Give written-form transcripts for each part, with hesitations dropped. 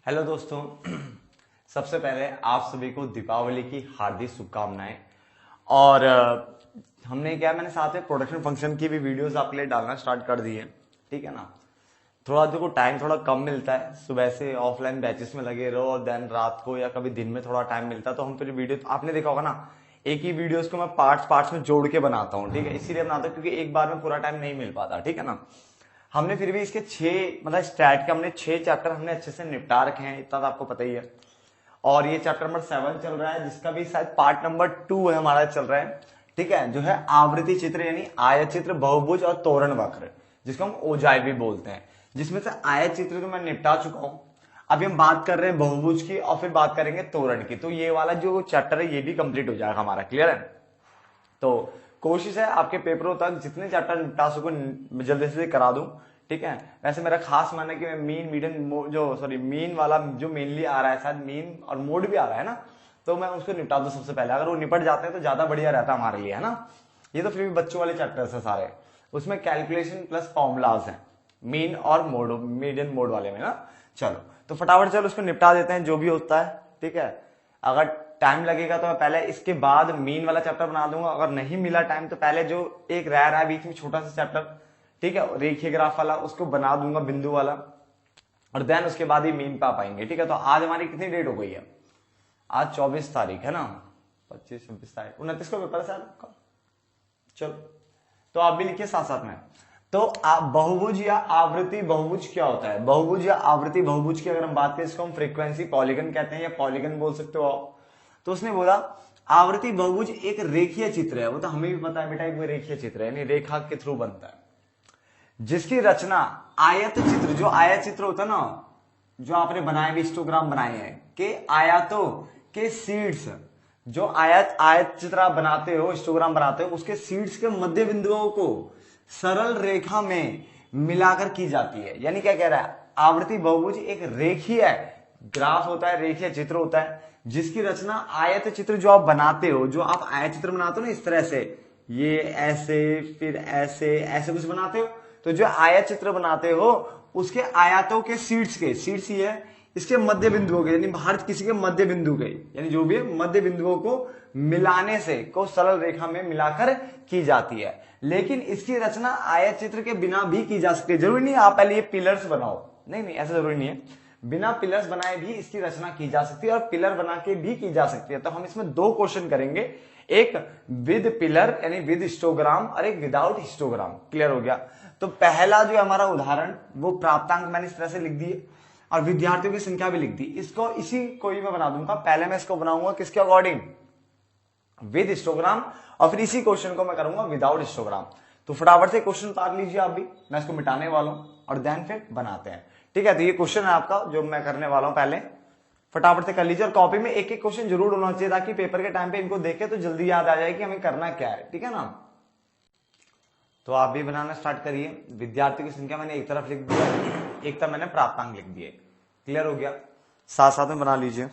Hello दोस्तों। सबसे पहले आप सभी को दीपावली की हार्दिक शुभकामनाएं। और हमने क्या, मैंने साथ में प्रोडक्शन फंक्शन की भी वीडियोस आपके लिए डालना स्टार्ट कर दी है। ठीक है ना। थोड़ा देखो टाइम थोड़ा कम मिलता है, सुबह से ऑफलाइन बैचेस में लगे रहो और देन रात को या कभी दिन में थोड़ा टाइम मिलता है, तो हम फिर वीडियो आपने देखा होगा ना, एक ही वीडियोस को मैं पार्ट्स पार्ट्स में जोड़ के बनाता हूँ। ठीक है, इसीलिए बनाता हूँ क्योंकि एक बार में पूरा टाइम नहीं मिल पाता। ठीक है ना। हमने फिर भी इसके 6 मतलब स्टैट के हमने 6 चैप्टर हमने अच्छे से निपटा रखे हैं, इतना तो आपको पता ही है। और ये चैप्टर नंबर 7 चल रहा है, जिसका भी शायद पार्ट नंबर 2 है हमारा चल रहा है। ठीक है, जो है आवृत्ति चित्र यानी आयत चित्र, बहुभुज और तोरण वक्र, जिसको हम ओजाई भी बोलते हैं। जिसमें से आयत चित्र तो मैं निपटा चुका हूं। अभी हम बात कर रहे हैं बहुभुज की और फिर बात करेंगे तोरण की। तो ये वाला जो चैप्टर है ये भी कंप्लीट हो जाएगा हमारा। क्लियर है। तो कोशिश है आपके पेपरों तक जितने चैप्टर निपटा सको जल्दी से करा दूं। ठीक है। वैसे मेरा खास मानना है कि मैं मीन मीडियन जो सॉरी मीन वाला जो मेनली आ रहा है, शायद मीन और मोड भी आ रहा है ना, तो मैं उसको निपटा दूं सबसे पहले। अगर वो निपट जाते हैं तो ज्यादा बढ़िया रहता हमारे लिए, है ना। ये तो फिर भी बच्चों वाले चैप्टर्स है सारे, उसमें कैलकुलेशन प्लस फॉर्मूलाज हैं मीन और मोड मीडियन मोड वाले में ना। चलो तो फटाफट चलो उसको निपटा देते हैं जो भी होता है। ठीक है। अगर टाइम लगेगा तो मैं पहले इसके बाद मीन वाला चैप्टर बना दूंगा, अगर नहीं मिला टाइम तो पहले जो एक रह रहा है बीच में छोटा सा चैप्टर, ठीक है, रेखीय ग्राफ वाला, उसको बना दूंगा बिंदु वाला, और देन उसके बाद ही मीन पे आ पाएंगे। ठीक है। तो आज हमारी कितनी डेट हो गई है? आज 24 तारीख है ना। 25 26 तारीख 29 को पेपर है शायद। चलो तो आप भी लिखिए साथ साथ में। तो बहुभुज या आवृत्ति बहुभुज क्या होता है? बहुभुज या आवृत्ति बहुभुज की अगर हम बात करें, इसको हम फ्रीक्वेंसी पॉलीगन कहते हैं या पॉलीगन बोल सकते हो आप। तो उसने बोला आवृत्ति बहुभुज एक रेखीय चित्र है। वो तो हमें भी पता है बेटा, एक रेखीय चित्र है यानी रेखा के थ्रू बनता है, जिसकी रचना आयत चित्र, जो आयत चित्र होता है ना, जो आपने बनाए भी हिस्टोग्राम बनाए हैं, के आयतों के सीड्स, जो आयत आयत चित्र आप बनाते हो, हिस्टोग्राम बनाते हो, उसके सीड्स के मध्य बिंदुओं को सरल रेखा में मिलाकर की जाती है। यानी क्या कह रहा है, आवृत्ति बहुभुज एक रेखीय ग्राफ होता है, रेखीय चित्र होता है, जिसकी रचना आयत चित्र जो आप बनाते हो, जो आप आयत चित्र बनाते हो ना इस तरह से, ये ऐसे फिर ऐसे ऐसे कुछ बनाते हो, तो जो आयत चित्र बनाते हो उसके आयतों के सीड्स के, सीड्स ही है, इसके मध्य बिंदुओं के, यानी हर किसी के मध्य बिंदु के, यानी जो भी है मध्य बिंदुओं को मिलाने से को सरल रेखा में मिलाकर की जाती है। लेकिन इसकी रचना आयत चित्र के बिना भी की जा सकती है। जरूरी नहीं आप पहले ये पिलर्स बनाओ, नहीं नहीं ऐसा जरूरी नहीं है। बिना पिलर्स बनाए भी इसकी रचना की जा सकती है और पिलर बना के भी की जा सकती है। तो हम इसमें 2 क्वेश्चन करेंगे, एक विद पिलर यानी विद हिस्टोग्राम और एक विदाउट हिस्टोग्राम। क्लियर हो गया। तो पहला जो हमारा उदाहरण वो प्राप्तांक मैंने इस तरह से लिख दिए और विद्यार्थियों की संख्या भी लिख दी। इसको इसी को ही मैं बना दूंगा। पहले मैं इसको बनाऊंगा किसके अकॉर्डिंग, विद हिस्टोग्राम, और फिर इसी क्वेश्चन को मैं करूंगा विदाउट हिस्टोग्राम। तो फटाफट से क्वेश्चन उतार लीजिए आप भी, मैं इसको मिटाने वाला हूं और देन फिर बनाते हैं। ठीक है। तो ये क्वेश्चन है आपका जो मैं करने वाला हूं, पहले फटाफट से कर लीजिए और कॉपी में एक एक क्वेश्चन जरूर होना चाहिए ताकि पेपर के टाइम पे इनको देखे तो जल्दी याद आ जाए कि हमें करना क्या है। ठीक है ना। तो आप भी बनाना स्टार्ट करिए। विद्यार्थियों की संख्या मैंने एक तरफ लिख दिया, एक तरफ मैंने प्राप्तांक लिख दिए। क्लियर हो गया। साथ साथ में बना लीजिए।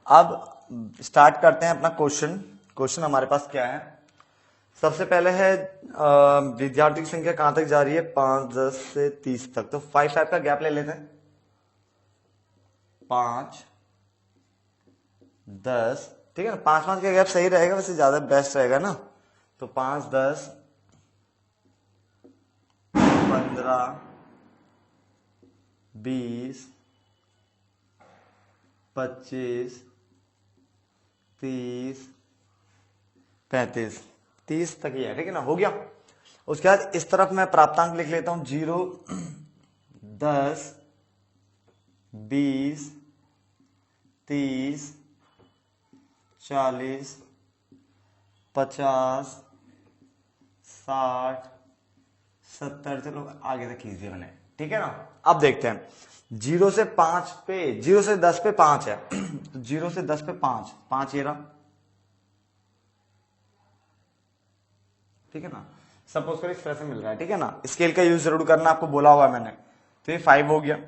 अब स्टार्ट करते हैं अपना क्वेश्चन। क्वेश्चन हमारे पास क्या है, सबसे पहले है विद्यार्थी की संख्या कहां तक जा रही है, 5 10 से 30 तक। तो 5 5 का गैप ले लेते हैं। 5 10, ठीक है ना। 5 5 का गैप सही रहेगा, वैसे ज्यादा बेस्ट रहेगा ना। तो 5 10 15 20 25 30 35 30 तक ही है। ठीक है ना, हो गया। उसके बाद इस तरफ मैं प्राप्तांक लिख लेता हूं, 0 10 20 30 40 50 60 70, चलो आगे तक खींच दिया मैंने। ठीक है ना। अब देखते हैं 0 से 5 पे, 0 से 10 पे 5 है तो 0 से 10 पे 5 5 ये रहा। ठीक है ना। सपोज करो इस तरह से मिल रहा है। ठीक है ना। स्केल का यूज जरूर करना, आपको बोला हुआ है मैंने। तो ये 5 हो गया।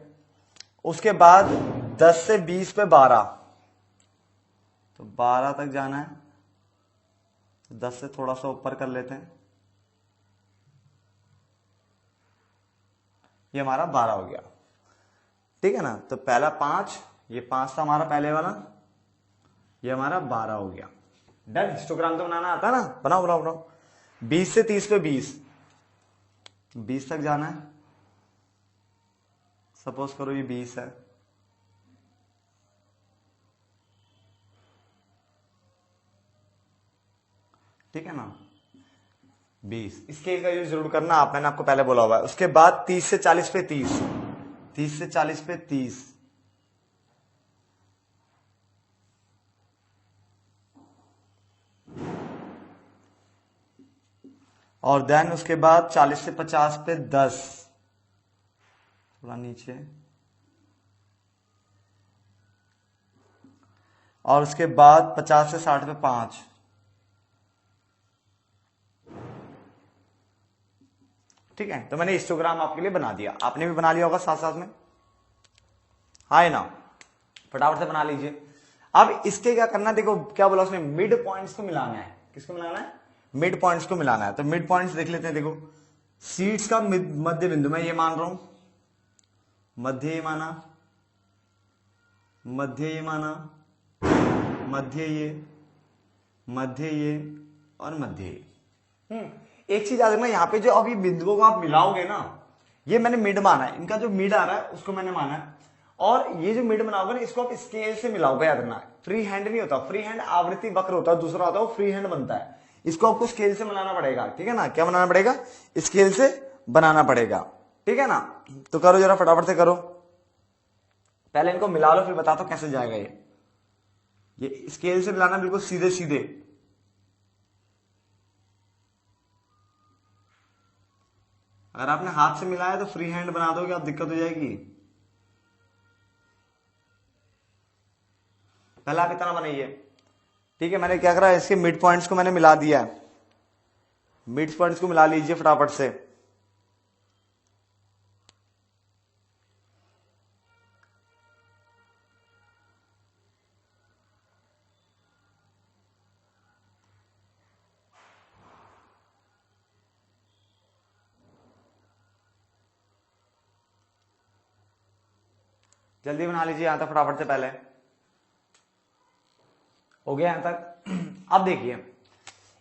उसके बाद 10 से 20 पे 12, तो 12 तक जाना है। 10 से थोड़ा सा ऊपर कर लेते हैं, ये हमारा 12 हो गया। ठीक है ना। तो पहला 5, ये 5 था हमारा पहले वाला, ये हमारा 12 हो गया। डन। हिस्टोग्राम तो बनाना आता है ना, बनाओ बनाओ बनाओ। 20 से 30 पे 20 तक जाना है। सपोज करो ये 20 है, ठीक है ना। 20 स्केल का यूज जरूर करना आप, मैंने आपको पहले बोला हुआ है। उसके बाद 30 से 40 पे 30, 30 से 40 पे 30, और देन उसके बाद 40 से 50 पे 10, थोड़ा नीचे, और उसके बाद 50 से 60 पे 5, ठीक है। तो मैंने हिस्टोग्राम आपके लिए बना दिया, आपने भी बना लिया होगा साथ साथ में, हाँ ना। फटाफट से बना लीजिए। अब इसके क्या करना है, देखो क्या बोला उसने, मिड पॉइंट्स को मिलाना है। किसको मिलाना है? मिड पॉइंट्स को मिलाना है। तो मिड पॉइंट्स देख लेते हैं। देखो सीड्स का मध्य बिंदु मैं ये मान रहा हूं, मध्य ये माना, मध्य ये माना, मध्य ये, मध्य ये, और मध्य ये। एक चीज याद रखना, यहाँ पे जो अभी बिंदुओं को आप मिलाओगे ना, ये मैंने मिड माना है, इनका जो मिड आ रहा है उसको मैंने माना है। और ये जो मिड बनाओगे ना, इसको आप स्केल से मिलाओगे, याद रखना। फ्री हैंड नहीं होता, फ्री हैंड आवृत्ति वक्र होता है, दूसरा होता है वो फ्री हैंड बनता है। इसको आपको स्केल से बनाना पड़ेगा, ठीक है ना। क्या बनाना पड़ेगा? स्केल से बनाना पड़ेगा, ठीक है ना। तो करो जरा, फटाफट से करो। पहले इनको मिला लो, फिर बताता हूं कैसे जाएगा ये स्केल से मिलाना बिल्कुल सीधे सीधे। अगर आपने हाथ से मिलाया तो फ्री हैंड बना दोगे आप, दिक्कत हो जाएगी। पहले आप इतना बनाइए, ठीक है। मैंने क्या करा, इसके मिड पॉइंट्स को मैंने मिला दिया है। मिड पॉइंट्स को मिला लीजिए फटाफट से। जल्दी बना लीजिए यहां तक फटाफट से, पहले हो गया यहां तक। अब देखिए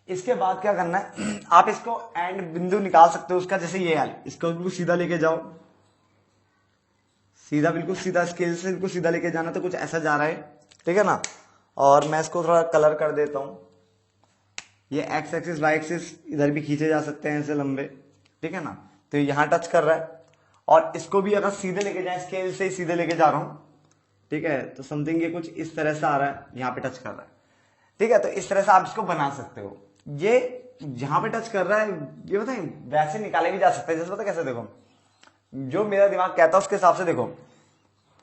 इसके बाद क्या करना है, आप इसको एंड बिंदु निकाल सकते हो उसका, जैसे ये है, इसको बिल्कुल सीधा लेके जाओ, सीधा, बिल्कुल सीधा, स्केल से बिल्कुल सीधा लेके जाना। तो कुछ ऐसा जा रहा है, ठीक है ना। और मैं इसको थोड़ा कलर कर देता हूं। ये एक्स एक्सिस वाई एक्सिस इधर भी खींचे जा सकते हैं ऐसे लंबे, ठीक है ना। तो यहां टच कर रहा है, और इसको भी अगर सीधे लेके जाए, स्केल से ही सीधे लेके जा रहा हूं, ठीक है। तो समथिंग ये कुछ इस तरह से आ रहा है, यहां पे टच कर रहा है, ठीक है। तो इस तरह से आप इसको बना सकते हो। ये जहां पे टच कर रहा है, ये बताए वैसे निकाले भी जा सकते हैं, जैसे पता कैसे, देखो जो मेरा दिमाग कहता है उसके हिसाब से। देखो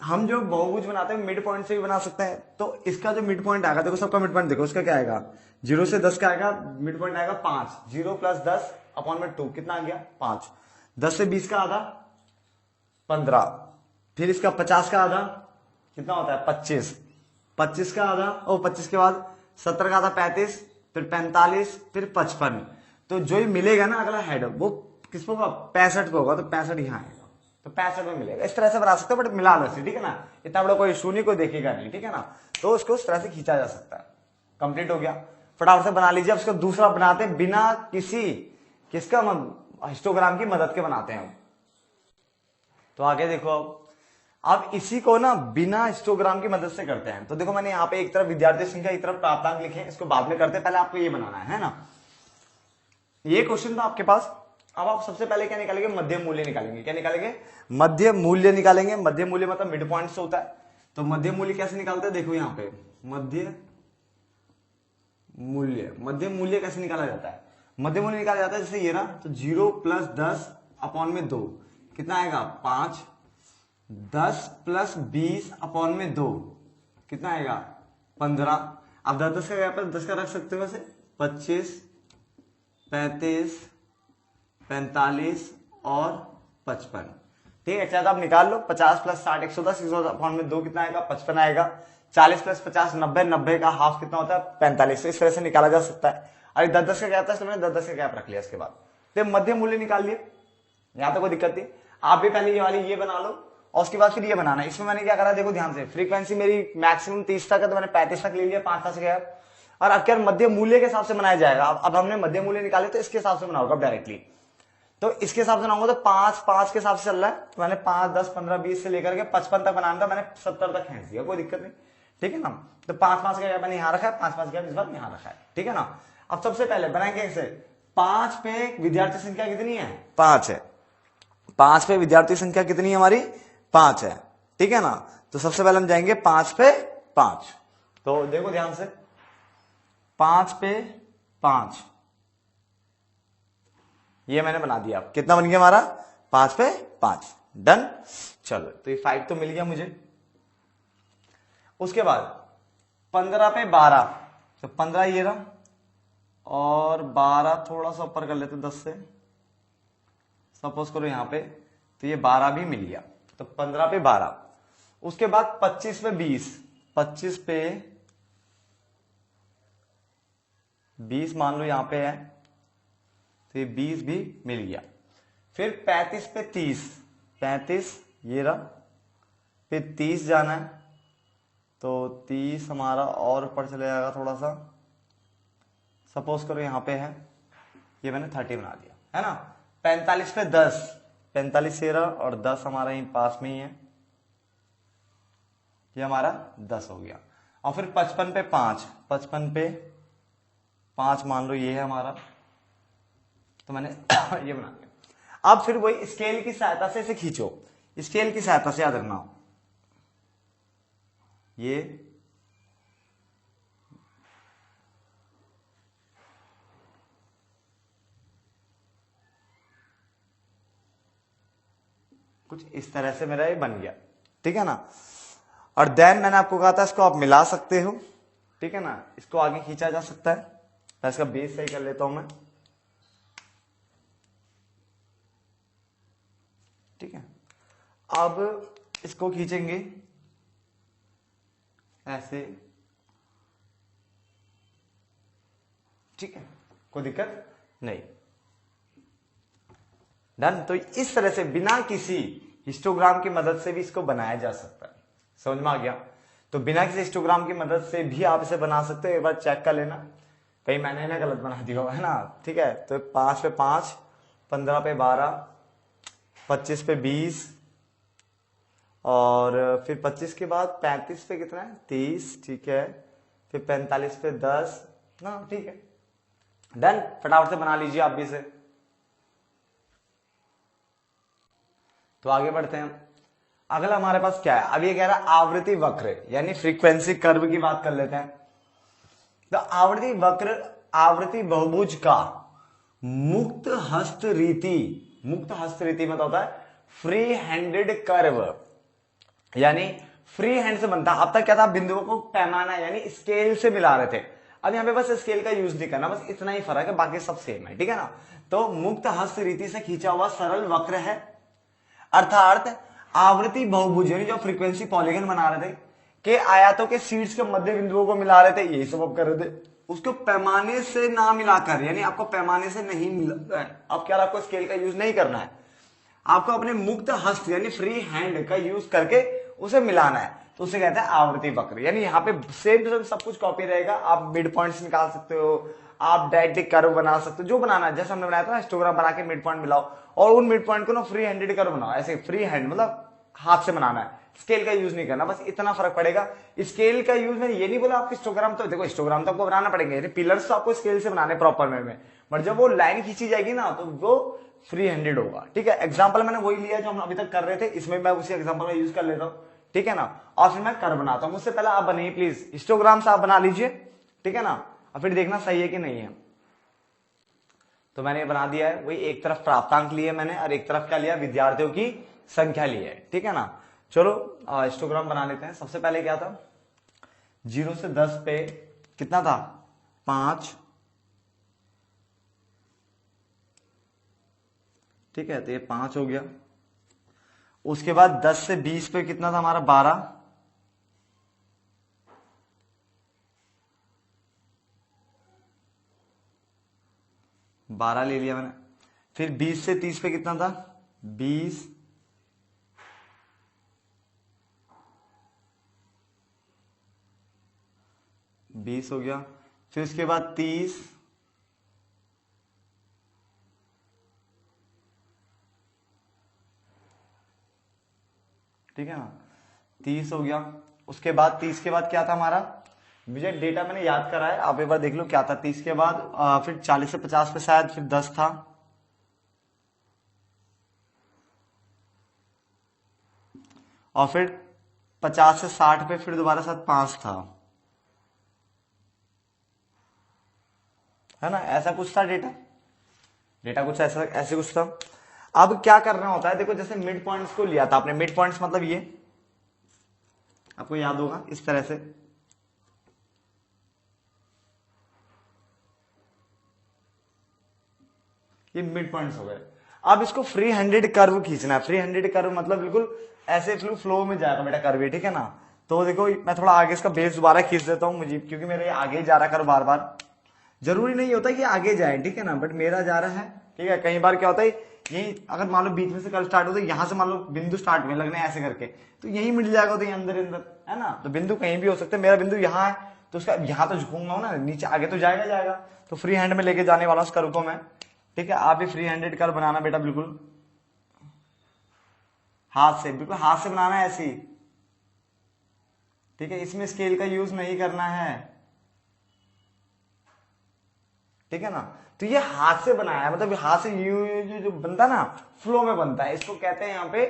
हम जो बहुभुज बनाते हैं मिड पॉइंट से भी बना सकते हैं। तो इसका जो मिड पॉइंट आएगा, देखो सबका मिड पॉइंट देखो, इसका क्या आएगा, 0 से 10 का आएगा, मिड पॉइंट आएगा 5, 0 प्लस 10 अपॉन में 2, कितना आ गया 5। 10 से 20 का आधा 15, फिर इसका 50 का आधा कितना होता है 25, 25 का आधा, और 25 के बाद 70 का आधा 35, फिर 45, फिर 55। तो जो ही मिलेगा ना अगला हेड, वो किस पे होगा, 65 पे होगा। तो 65 यहाँ आएगा, तो 65 में मिलेगा। इस तरह से बना सकते हो, बट मिला लो, ठीक है ना। इतना बड़ा कोई इशू नहीं, कोई देखेगा नहीं, ठीक है ना। तो उसको इस तरह से खींचा जा सकता है। कंप्लीट हो गया, फटाफट से बना लीजिए। अब उसका दूसरा बनाते हैं बिना किसका हिस्टोग्राम की मदद के बनाते हैं। तो आगे देखो, अब इसी को ना बिना हिस्टोग्राम की मदद से करते हैं। तो देखो मैंने यहाँ पे एक तरफ विद्यार्थी संख्या, एक तरफ प्राप्तांक लिखे हैं, इसको बाद में करते हैं, पहले आपको ये बनाना है ना। ये क्वेश्चन था आपके पास। अब आप सबसे पहले क्या निकालेंगे, मध्य मूल्य निकालेंगे। क्या निकालेंगे, मध्य मूल्य निकालेंगे। मध्य मूल्य मतलब मिड पॉइंट से होता है। तो मध्य मूल्य कैसे निकालते हैं, देखो यहाँ पे मध्य मूल्य कैसे निकाला जाता है। मध्य मूल्य निकाला जाता है जैसे ये ना, तो 0 प्लस 10 अपॉन में 2 कितना आएगा 5, 10 प्लस 20 अपॉन में 2 कितना आएगा 15। अब 10 का गैप 10 का रख सकते हो वैसे, 25, 35, 45 और 55, ठीक है। चाहे आप निकाल लो, 50 प्लस 60 110, 110 अपॉन में 2 कितना आएगा 55 आएगा। 40 प्लस 50 90, 90 का हाफ कितना होता है 45। इस तरह से निकाला जा सकता है। अरे 10 का गैप था, इसलिए मैंने 10 का गैप रख लिया। इसके बाद तो मध्य मूल्य निकाल लिए, यहां तक कोई दिक्कत नहीं। आप भी पहले ये वाली ये बना लो, और उसके बाद फिर ये बनाना है। इसमें मैंने क्या करा, देखो ध्यान से, फ्रीक्वेंसी मेरी मैक्सिमम 30 तक है तो मैंने 35 तक ले लिया, 5 गया। और अब क्या मध्य मूल्य के हिसाब से बनाया जाएगा। अब हमने मध्य मूल्य निकाले तो इसके हिसाब से बनाऊंगा डायरेक्टली। तो इसके हिसाब से बनाऊंगा तो 5 के हिसाब से चल रहा है, तो मैंने 5, 10, 15, 20 से लेकर के 55 तक बनाना था, मैंने 70 तक खींच दिया, कोई दिक्कत नहीं, ठीक है ना। तो 5 का मैंने यहाँ रखा है, 5 का इस बार यहाँ रखा है, ठीक है ना। अब सबसे पहले बनाएंगे कैसे, 5 पे विद्यार्थी संख्या कितनी है, 5 है। 5 पे विद्यार्थी संख्या कितनी है हमारी, 5 है, ठीक है ना। तो सबसे पहले हम जाएंगे 5 पे 5। तो देखो ध्यान से, 5 पे 5 ये मैंने बना दिया। कितना बन गया हमारा, 5 पे 5, डन। चलो तो ये 5 तो मिल गया मुझे। उसके बाद 15 पे 12, तो 15 ये रहा, और 12 थोड़ा सा ऊपर कर लेते 10 से, सपोज करो यहां पे, तो ये 12 भी मिल गया। तो 15 पे 12। उसके बाद 25 पे 20, 25 पे 20 मान लो यहां पे है, तो ये 20 भी मिल गया। फिर 35 पे 30, 35 ये रहा, फिर 30 जाना है, तो 30 हमारा और ऊपर चले जाएगा थोड़ा सा, सपोज करो यहां पे है, ये मैंने 30 बना दिया, है ना। 45 पे 10, 45 ये रहा, और 10 हमारा यहीं पास में ही है, ये हमारा 10 हो गया। और फिर 55 पे 5, 55 पे 5 मान लो ये है हमारा, तो मैंने ये बना दिया। अब फिर वही स्केल की सहायता से इसे खींचो, स्केल की सहायता से, याद रखना ये कुछ इस तरह से मेरा ये बन गया, ठीक है ना। और देन मैंने आपको कहा था इसको आप मिला सकते हो, ठीक है ना, इसको आगे खींचा जा सकता है। मैं इसका बेस सही कर लेता हूं मैं, ठीक है। अब इसको खींचेंगे ऐसे, ठीक है, कोई दिक्कत नहीं, डन। तो इस तरह से बिना किसी हिस्टोग्राम की मदद से भी इसको बनाया जा सकता है, समझ में आ गया। तो बिना किसी हिस्टोग्राम की मदद से भी आप इसे बना सकते हो, एक बार चेक कर लेना कहीं मैंने ना गलत बना दिया हो, है ना, ठीक है। तो 5 पे 5, 15 पे 12, 25 पे 20, और फिर 25 के बाद 35 पे कितना है, 30, ठीक है। फिर 45 पे 10 ना, ठीक है, डन। फटाफट से बना लीजिए आप भी इसे। तो आगे बढ़ते हैं। अगला हमारे पास क्या है, अब ये कह रहा है आवृत्ति वक्र, यानी फ्रीक्वेंसी कर्व की बात कर लेते हैं। तो आवृत्ति वक्र आवृत्ति बहुभुज का मुक्त हस्त रीति, मुक्त हस्त रीति मतलब होता है फ्री हैंडेड कर्व, यानी फ्री हैंड से बनता। अब तक क्या था, बिंदुओं को पैमाना यानी स्केल से मिला रहे थे, अब यहां पे बस स्केल का यूज नहीं करना, बस इतना ही फर्क है, बाकी सब सेम है, ठीक है ना। तो मुक्त हस्त रीति से खींचा हुआ सरल वक्र है, अर्थात आवृत्ति बहुभुज यानी जो फ्रीक्वेंसी पॉलीगन बना रहे थे के आयतों के शीर्ष के मध्य बिंदुओं को मिला रहे थे, यही सब अब कर रहे थे, उसको पैमाने से ना मिलाकर, यानी आपको पैमाने से नहीं मिला है, अब क्या आपको स्केल का यूज नहीं करना है, आपको अपने मुक्त हस्त यानी फ्री हैंड का यूज करके उसे मिलाना है, तो उसे कहते हैं आवृत्ति वक्र। यानी यहाँ पे सेम सब कुछ कॉपी रहेगा, आप मिड पॉइंट्स निकाल सकते हो, आप डायरेक्ट कर्व बना सकते हो, जो बनाना है, जैसे हमने बनाया था ना हिस्टोग्राम बना के मिड पॉइंट मिलाओ, और उन मिड पॉइंट को ना फ्री हैंडेड कर्व बनाओ, ऐसे फ्री हैंड मतलब हाथ से बनाना है, स्केल का यूज नहीं करना, बस इतना फर्क पड़ेगा। स्केल का यूज मैंने ये नहीं बोला आपको हिस्टोग्राम, तो देखो हिस्टोग्राम तो आपको बनाना पड़ेंगे, पिलर्स तो आपको स्केल से बनाने प्रॉपर में, बट जब वो लाइन खींची जाएगी ना तो वो फ्री हैंडेड होगा, ठीक है। एग्जाम्पल मैंने वही लिया जो हम अभी तक कर रहे थे, इसमें मैं उसी एग्जाम्पल का यूज कर लेता हूँ, ठीक है ना। और फिर मैं कर्व बनाता हूँ, उससे पहले आप बनाइए प्लीज, हिस्टोग्राम से आप बना लीजिए, ठीक है ना, और फिर देखना सही है कि नहीं है। तो मैंने बना दिया है, वही एक तरफ प्राप्तांक लिए मैंने और एक तरफ क्या लिया, विद्यार्थियों की संख्या ली है, ठीक है ना। चलो हिस्टोग्राम बना लेते हैं। सबसे पहले क्या था, 0 से 10 पे कितना था, 5, ठीक है, तो ये 5 हो गया। उसके बाद 10 से 20 पे कितना था हमारा, 12, ले लिया मैंने। फिर 20 से 30 पे कितना था, 20, 20 हो गया, फिर उसके बाद 30, ठीक है ना, 30 हो गया। उसके बाद 30 के बाद क्या था हमारा, मुझे डेटा मैंने याद करा है, आप एक बार देख लो क्या था। 30 के बाद फिर 40 से 50 पे शायद फिर 10 था, और फिर 50 से 60 पे फिर दोबारा साथ 5 था, है ना, ऐसा कुछ था डेटा। डेटा कुछ ऐसा ऐसे कुछ था। अब क्या करना होता है, देखो जैसे मिड पॉइंट्स को लिया था आपने, मिड पॉइंट्स मतलब ये आपको याद होगा इस तरह से, ये मिड पॉइंट्स हो गए। अब इसको फ्री हैंडेड कर्व खींचना है। फ्री हैंडेड कर्व मतलब बिल्कुल ऐसे फ्लो में जाएगा बेटा कर्व, ठीक है ना। तो देखो मैं थोड़ा आगे इसका बेस दोबारा खींच देता हूं मुझे, क्योंकि मेरे आगे जा रहा कर्व बार बार, जरूरी नहीं होता कि आगे जाए, ठीक है ना, बट मेरा जा रहा है, ठीक है। कई बार क्या होता है, यही अगर मान लो बीच में से कर्व स्टार्ट होता है, यहां से मान लो बिंदु स्टार्ट में लगने ऐसे करके, तो यही मिल जाएगा, तो ये अंदर अंदर है ना। तो बिंदु कहीं भी हो सकते हैं, मेरा बिंदु यहाँ है तो उसका यहाँ तो झुकूंगा ना, नीचे आगे तो जाएगा जाएगा। तो फ्री हैंड में लेके जाने वाला उस कर्व को मैं, ठीक है। आप भी फ्री हैंडेड कर्व बनाना बेटा, बिल्कुल हाथ से, बिल्कुल हाथ से बनाना है ऐसे ही, ठीक है। इसमें स्केल का यूज नहीं करना है, ठीक है ना। तो ये हाथ से बनाया है, मतलब हाथ से जो बनता है ना, फ्लो में बनता है, इसको कहते हैं यहाँ पे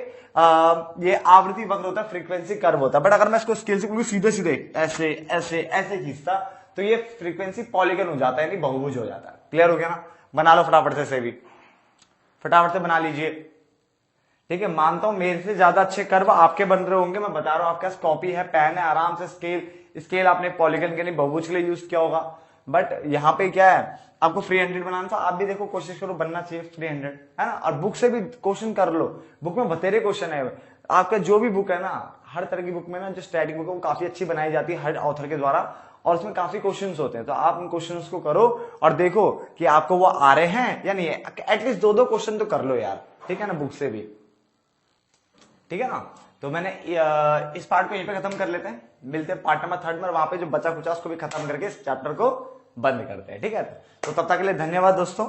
ये आवृत्ति वक्र होता है, फ्रीक्वेंसी कर्व होता है। बट अगर मैं इसको स्केल से सीधे सीधे ऐसे ऐसे ऐसे खींचता तो ये फ्रीक्वेंसी पॉलीगन हो जाता है, यानी बहुभुज हो जाता है। क्लियर हो गया ना। बना लो फटाफट से भी, फटाफट से बना लीजिए, ठीक है। मानता हूं मेरे से ज्यादा अच्छे कर्व आपके बन रहे होंगे, मैं बता रहा हूं, आपके पास कॉपी है, पेन है, आराम से स्केल आपने पॉलीगन के लिए बहुभुज के लिए यूज किया होगा। बट यहाँ पे क्या है, आपको फ्री हैंडेड बनाना था, आप भी देखो कोशिश करो बनना चाहिए फ्री हैंडेड, है ना। और बुक से भी क्वेश्चन कर लो, बुक में बतेरे क्वेश्चन है। आपका जो भी बुक है ना, हर तरह की बुक में ना, जो स्टैटिक बुक है वो काफी अच्छी बनाई जाती है हर ऑथर के द्वारा, और उसमें काफी क्वेश्चंस होते हैं। तो आप उन क्वेश्चंस को करो और देखो कि आपको वो आ रहे हैं या नहीं है। एटलीस्ट 2-2 क्वेश्चन तो कर लो यार, ठीक है ना, बुक से भी, ठीक है ना। तो मैंने इस पार्ट को यहीं पे खत्म कर लेते हैं, मिलते हैं पार्ट नंबर 3 में, वहां पे जो बचा कुचा उसको भी खत्म करके इस चैप्टर को बंद करते हैं, ठीक है। तो तब तक के लिए धन्यवाद दोस्तों।